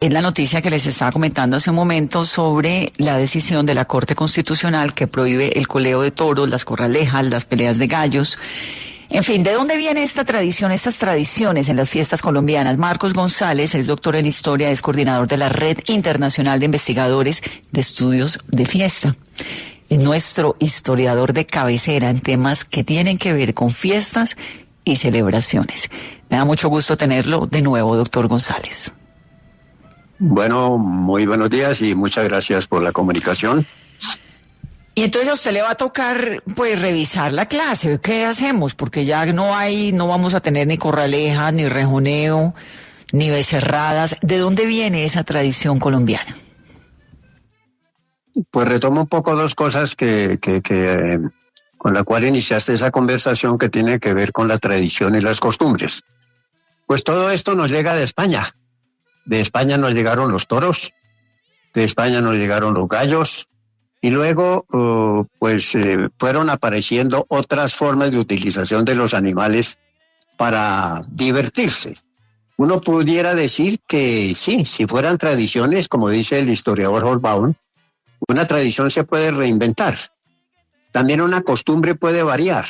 Es la noticia que les estaba comentando hace un momento sobre la decisión de la Corte Constitucional que prohíbe el coleo de toros, las corralejas, las peleas de gallos. En fin, ¿de dónde viene esta tradición, estas tradiciones en las fiestas colombianas? Marcos González es doctor en historia, es coordinador de la Red Internacional de Investigadores de Estudios de Fiesta. Es nuestro historiador de cabecera en temas que tienen que ver con fiestas y celebraciones. Me da mucho gusto tenerlo de nuevo, doctor González. Bueno, muy buenos días y muchas gracias por la comunicación. Y entonces a usted le va a tocar, pues, revisar la clase. ¿Qué hacemos? Porque ya no vamos a tener ni corralejas, ni rejoneo, ni becerradas. ¿De dónde viene esa tradición colombiana? Pues retomo un poco dos cosas con la cual iniciaste esa conversación que tiene que ver con la tradición y las costumbres. Pues todo esto nos llega de España. De España nos llegaron los toros, de España nos llegaron los gallos, y luego fueron apareciendo otras formas de utilización de los animales para divertirse. Uno pudiera decir que sí, si fueran tradiciones, como dice el historiador Hobsbawm, una tradición se puede reinventar. También una costumbre puede variar.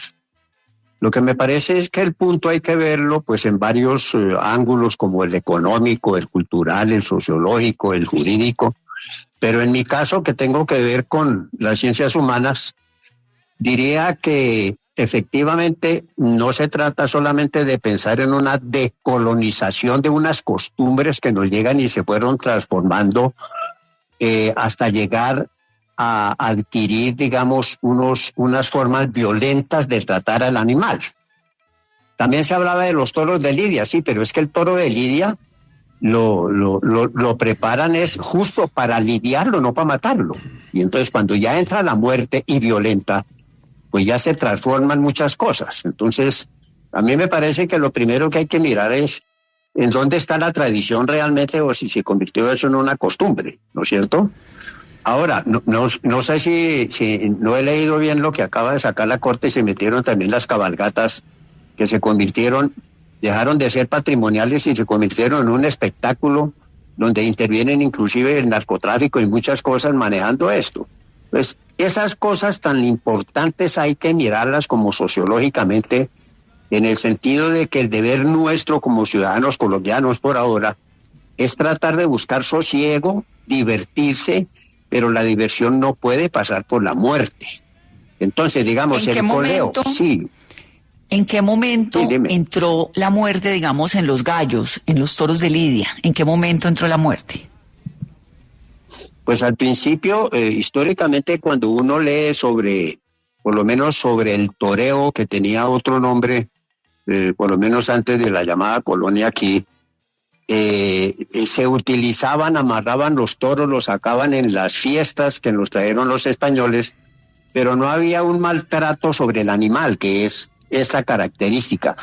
Lo que me parece es que el punto hay que verlo pues en varios ángulos, como el económico, el cultural, el sociológico, el jurídico. Pero en mi caso, que tengo que ver con las ciencias humanas, diría que efectivamente no se trata solamente de pensar en una decolonización de unas costumbres que nos llegan y se fueron transformando hasta llegar a adquirir, digamos, unas formas violentas de tratar al animal. También se hablaba de los toros de Lidia, sí, pero es que el toro de Lidia lo preparan es justo para lidiarlo, no para matarlo. Y entonces cuando ya entra la muerte y violenta, pues ya se transforman muchas cosas. Entonces, a mí me parece que lo primero que hay que mirar es en dónde está la tradición realmente o si se convirtió eso en una costumbre, ¿no es cierto? Ahora, no sé si no he leído bien lo que acaba de sacar la Corte y se metieron también las cabalgatas que se convirtieron, dejaron de ser patrimoniales y se convirtieron en un espectáculo donde intervienen inclusive el narcotráfico y muchas cosas manejando esto. Pues esas cosas tan importantes hay que mirarlas como sociológicamente, en el sentido de que el deber nuestro como ciudadanos colombianos por ahora es tratar de buscar sosiego, divertirse, pero la diversión no puede pasar por la muerte. Entonces, digamos, el coleo, sí. ¿En qué momento entró la muerte, digamos, en los gallos, en los toros de Lidia? ¿En qué momento entró la muerte? Pues al principio, históricamente, cuando uno lee por lo menos sobre el toreo, que tenía otro nombre, por lo menos antes de la llamada colonia aquí, se utilizaban, amarraban los toros, los sacaban en las fiestas que nos trajeron los españoles, pero no había un maltrato sobre el animal, que es esta característica.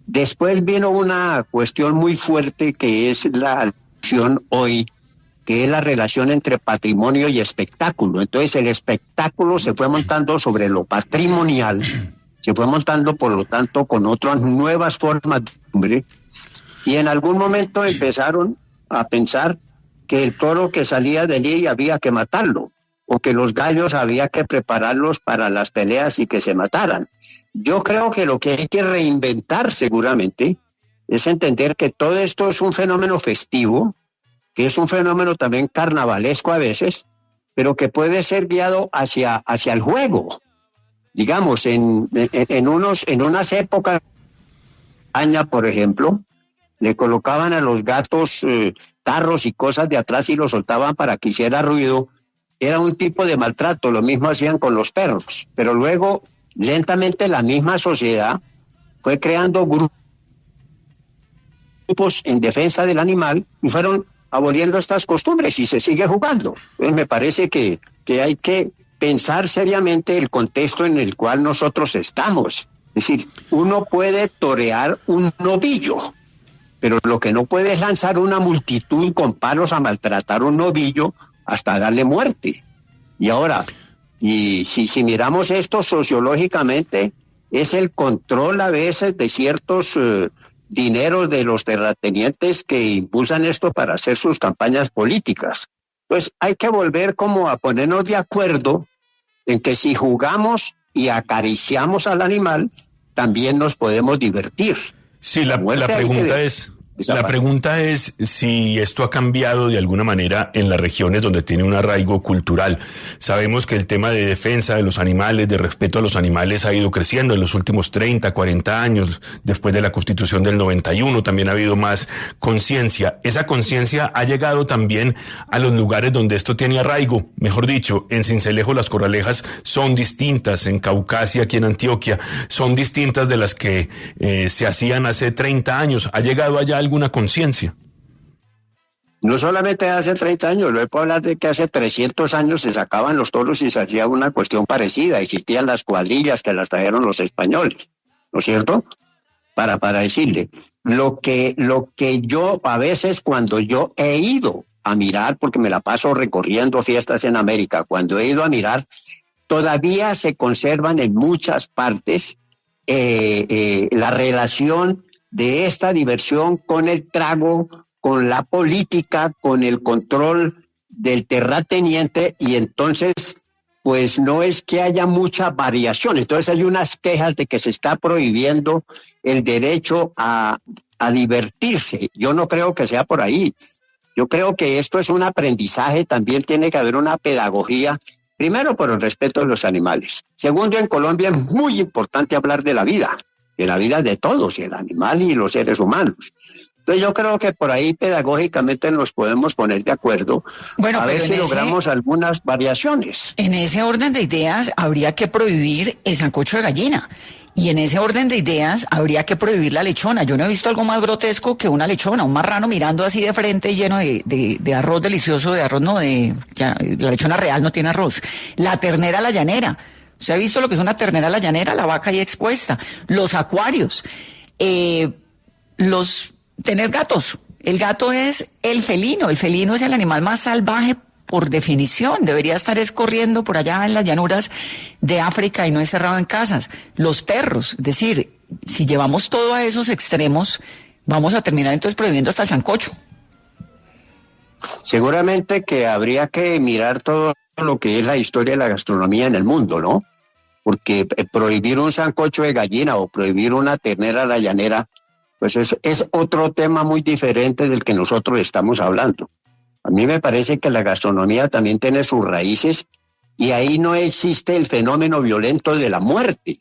Después vino una cuestión muy fuerte que es la discusión hoy, que es la relación entre patrimonio y espectáculo. Entonces el espectáculo se fue montando sobre lo patrimonial, se fue montando por lo tanto con otras nuevas formas de costumbre. Y en algún momento empezaron a pensar que el toro que salía de Lidia había que matarlo, o que los gallos había que prepararlos para las peleas y que se mataran. Yo creo que lo que hay que reinventar seguramente es entender que todo esto es un fenómeno festivo, que es un fenómeno también carnavalesco a veces, pero que puede ser guiado hacia el juego. Digamos, en unas épocas, por ejemplo, le colocaban a los gatos tarros y cosas de atrás y los soltaban para que hiciera ruido. Era un tipo de maltrato, lo mismo hacían con los perros. Pero luego, lentamente, la misma sociedad fue creando grupos en defensa del animal y fueron aboliendo estas costumbres y se sigue jugando. Entonces me parece que hay que pensar seriamente el contexto en el cual nosotros estamos. Es decir, uno puede torear un novillo, pero lo que no puede es lanzar una multitud con palos a maltratar un novillo hasta darle muerte. Y ahora, si miramos esto sociológicamente, es el control a veces de ciertos dinero de los terratenientes que impulsan esto para hacer sus campañas políticas. Entonces hay que volver como a ponernos de acuerdo en que si jugamos y acariciamos al animal, también nos podemos divertir. Sí, la pregunta es si esto ha cambiado de alguna manera en las regiones donde tiene un arraigo cultural. Sabemos que el tema de defensa de los animales, de respeto a los animales ha ido creciendo en los últimos 30, 40 años. Después de la Constitución del 91 también ha habido más conciencia. Esa conciencia ha llegado también a los lugares donde esto tiene arraigo. Mejor dicho, en Sincelejo las corralejas son distintas, en Caucasia, aquí en Antioquia, son distintas de las que se hacían hace 30 años. ¿Ha llegado allá alguna conciencia? No solamente hace 30 años, lo puedo hablar de que hace 300 años se sacaban los toros y se hacía una cuestión parecida. Existían las cuadrillas que las trajeron los españoles, ¿no es cierto? Para decirle, lo que yo a veces cuando yo he ido a mirar, porque me la paso recorriendo fiestas en América, cuando he ido a mirar, todavía se conservan en muchas partes la relación de esta diversión con el trago, con la política, con el control del terrateniente, y entonces pues no es que haya mucha variación. Entonces hay unas quejas de que se está prohibiendo el derecho a divertirse. Yo no creo que sea por ahí. Yo creo que esto es un aprendizaje, también tiene que haber una pedagogía, primero por el respeto de los animales. Segundo, en Colombia es muy importante hablar de la vida de todos, y el animal y los seres humanos. Entonces yo creo que por ahí pedagógicamente nos podemos poner de acuerdo, a ver si logramos algunas variaciones. En ese orden de ideas habría que prohibir el sancocho de gallina. Y en ese orden de ideas habría que prohibir la lechona. Yo no he visto algo más grotesco que una lechona, un marrano mirando así de frente lleno de arroz delicioso, la lechona real no tiene arroz. La ternera a la llanera. ¿Usted ha visto lo que es una ternera a la llanera? La vaca ahí expuesta. Los acuarios. Tener gatos. El gato es el felino. El felino es el animal más salvaje por definición. Debería estar corriendo por allá en las llanuras de África y no encerrado en casas. Los perros. Es decir, si llevamos todo a esos extremos, vamos a terminar entonces prohibiendo hasta el sancocho. Seguramente que habría que mirar todo lo que es la historia de la gastronomía en el mundo, ¿no? Porque prohibir un sancocho de gallina o prohibir una ternera a la llanera, pues es otro tema muy diferente del que nosotros estamos hablando. A mí me parece que la gastronomía también tiene sus raíces y ahí no existe el fenómeno violento de la muerte,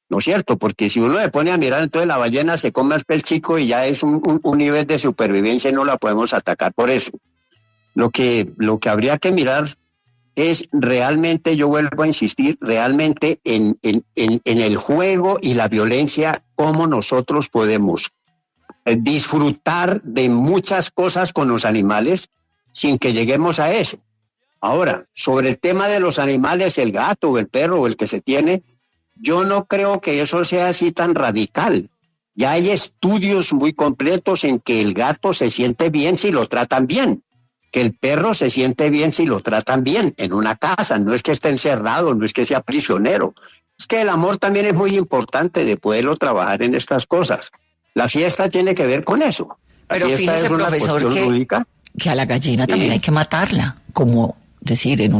¿no es cierto? Porque si uno le pone a mirar, entonces la ballena se come al pez chico y ya es un nivel de supervivencia y no la podemos atacar por eso. Lo que habría que mirar es realmente, yo vuelvo a insistir, realmente en el juego y la violencia, cómo nosotros podemos disfrutar de muchas cosas con los animales sin que lleguemos a eso. Ahora, sobre el tema de los animales, el gato o el perro o el que se tiene, yo no creo que eso sea así tan radical. Ya hay estudios muy completos en que el gato se siente bien si lo tratan bien, que el perro se siente bien si lo tratan bien en una casa. No es que esté encerrado, no es que sea prisionero. Es que el amor también es muy importante de poderlo trabajar en estas cosas. La fiesta tiene que ver con eso. Pero fíjese, profesor, que a la gallina también hay que matarla. Como decir,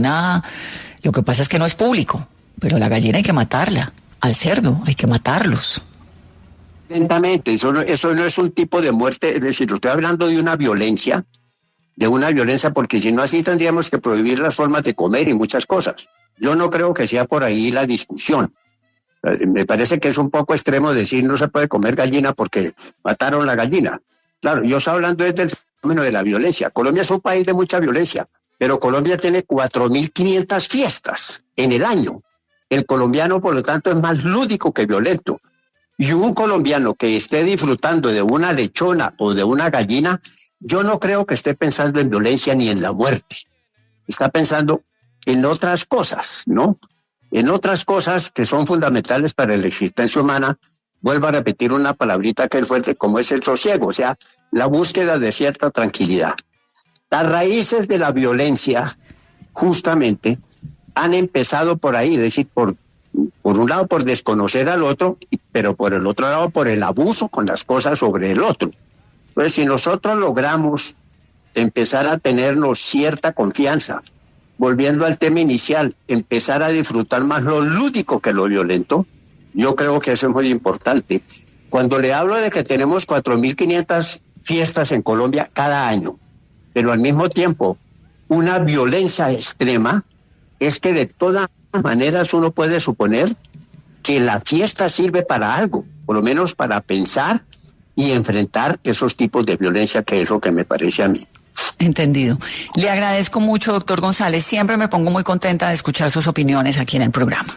lo que pasa es que no es público, pero la gallina hay que matarla. Al cerdo hay que matarlos. Lentamente, eso no es un tipo de muerte, es decir, estoy hablando de una violencia, porque si no así tendríamos que prohibir las formas de comer y muchas cosas. Yo no creo que sea por ahí la discusión. Me parece que es un poco extremo decir no se puede comer gallina porque mataron la gallina. Claro, yo estoy hablando desde el fenómeno de la violencia. Colombia es un país de mucha violencia, pero Colombia tiene 4.500 fiestas en el año. El colombiano, por lo tanto, es más lúdico que violento. Y un colombiano que esté disfrutando de una lechona o de una gallina, yo no creo que esté pensando en violencia ni en la muerte. Está pensando en otras cosas, ¿no? En otras cosas que son fundamentales para la existencia humana. Vuelvo a repetir una palabrita que es fuerte, como es el sosiego, o sea, la búsqueda de cierta tranquilidad. Las raíces de la violencia, justamente, han empezado por ahí, es decir, por un lado, por desconocer al otro, y pero por el otro lado por el abuso con las cosas sobre el otro. Entonces, si nosotros logramos empezar a tenernos cierta confianza, volviendo al tema inicial, empezar a disfrutar más lo lúdico que lo violento, yo creo que eso es muy importante. Cuando le hablo de que tenemos 4.500 fiestas en Colombia cada año, pero al mismo tiempo una violencia extrema, es que de todas maneras uno puede suponer que la fiesta sirve para algo, por lo menos para pensar y enfrentar esos tipos de violencia, que es lo que me parece a mí. Entendido. Le agradezco mucho, doctor González. Siempre me pongo muy contenta de escuchar sus opiniones aquí en el programa.